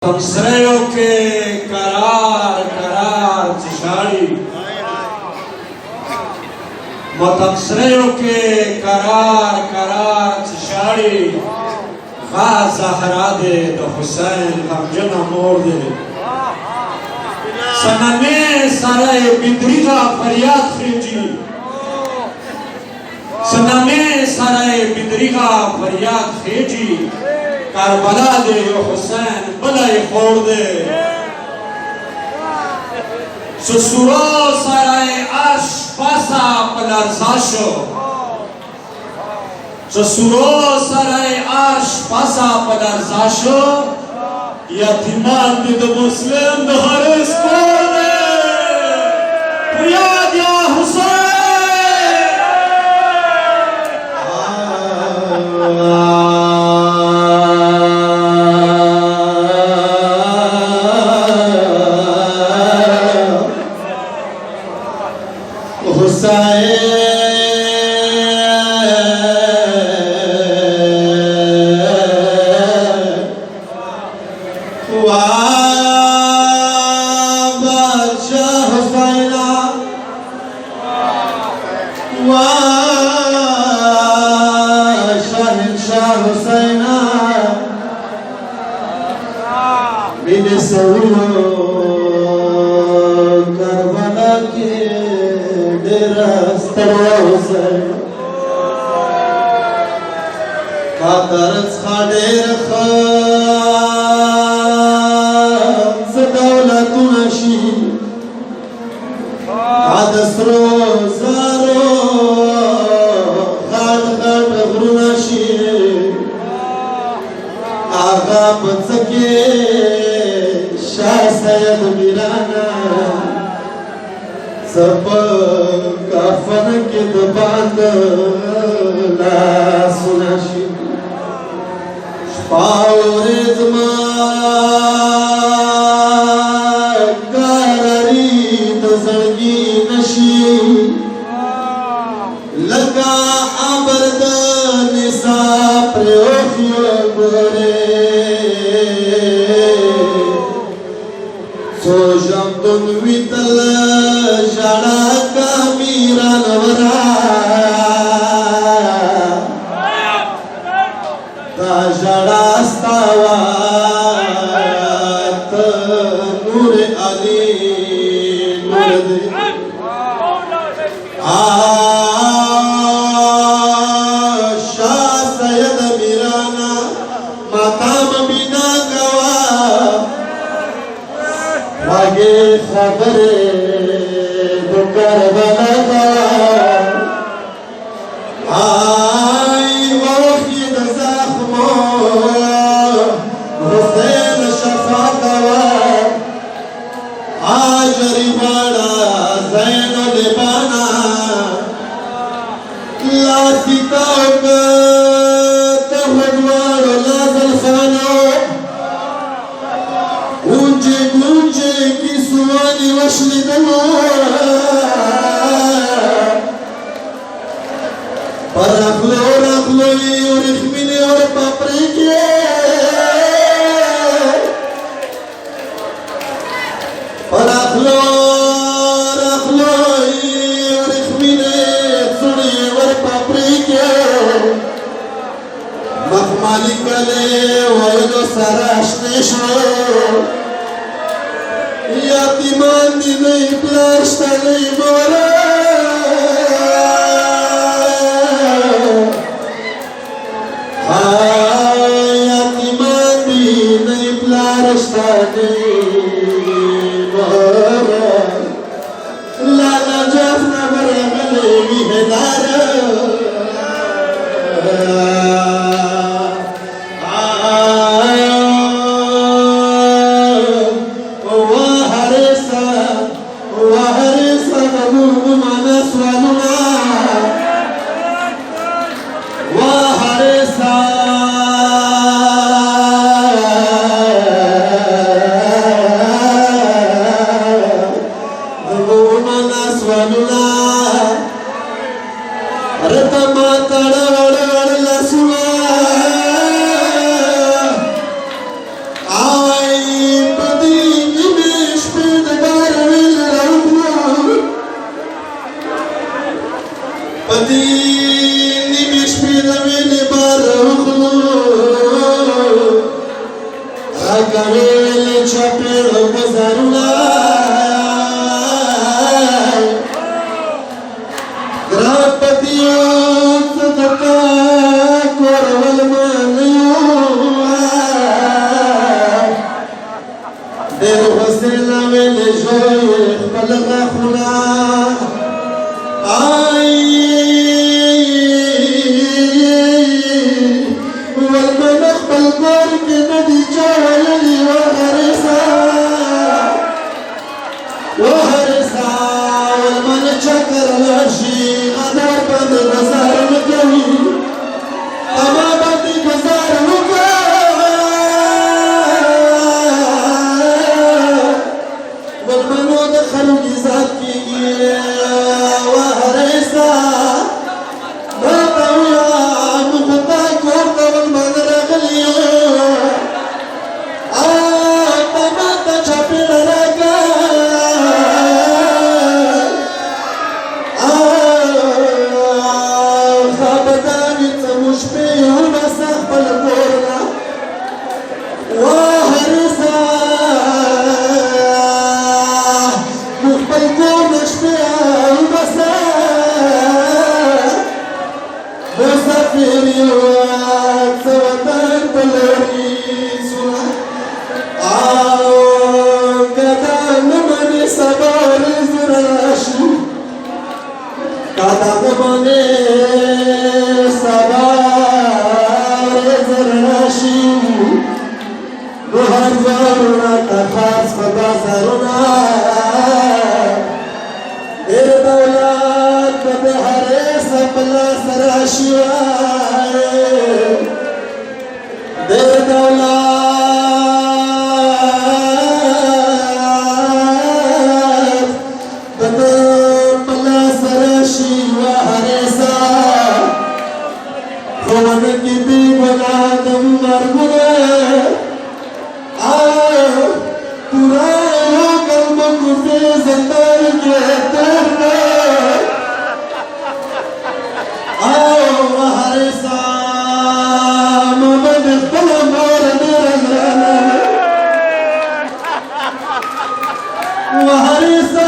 Tamsrejo ke karar cishari Matamsrejo ke karar cishari Gha zahrade da Hussein Ghamjana morde Saname saray bidriga faryad khiji Saname saray bidriga faryad khiji Karbala de Hussein balay khorde Susuro saray ash pasa palarzasho Susuro saray ash pasa palarzasho Yatiman de Muslim de haris khorde Faryad ya Hussein Karbala ke dera starwa Hussein Katarz khader khaz dawlatu nashi adasro zaro khad grunashi aga patsake Shah Sayed Mirana Sab kafan ke daband la sunashi Paure zma garari dazangi nashi Laga abard nisa preokhyo gore Sojam tun vital jada ka mira navara Ta jada stawa nur ali nur de Shah Sayed Mirana matam bina gawa Aage khabare do Karbala ka Ay wafid zakhmo Hussein shafa dawa Ajri bada Zain libana La sitauk tahudwar la zalfano Gunje ki suwani washli damora Par rakhlo aur ikhmini aur papri ke Par rakhlo aur ikhmini suni aur papri ke Makhmali kale waylo sarashne sho Yatiman di nahi plashta nahi mora Yatiman di nahi plashta nahi mora Lala jafna bara gale mihedara Akavele chapelo bazaruna Grapatiyo sadaka korwal maniyo Der hosela vele joye balga khuna ay wal manakh balgor ke nadi chawali wa harisa wal man chakar lashi adar band nazar makawi amabati bazar muka wal man dakhl jizat ki wa harisa Harisa